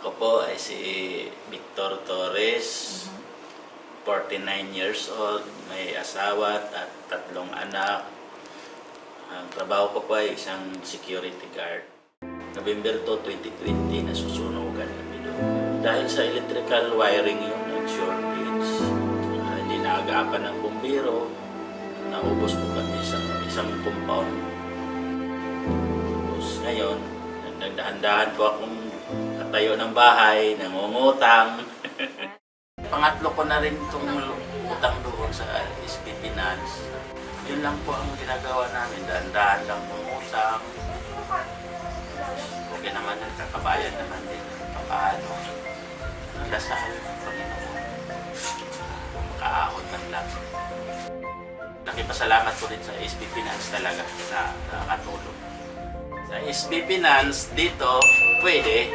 Ako po ay si Victor Torres, 49 years old, may asawa at 3 anak. Ang trabaho ko po ay isang security guard. November 2, 2020, nasusunugan kami doon. Dahil sa electrical wiring yung nag-shortage, hindi naagapan ng bumbiro, naubos po kami isang compound. Tapos ngayon, nagdahan-dahan po akong katayo ng bahay, nangungutang. Pangatlo ko na rin itong utang doon sa SB Finance. Yun lang po ang ginagawa namin, dahan-dahan lang pumutang. Okay naman, kakabayan naman din. Paano? Ang dasal ng Panginoon. Makaahon man lang. Nakipasalamat ko rin sa SB Finance talaga na nakatulong. Sa SB Finance, dito, pwede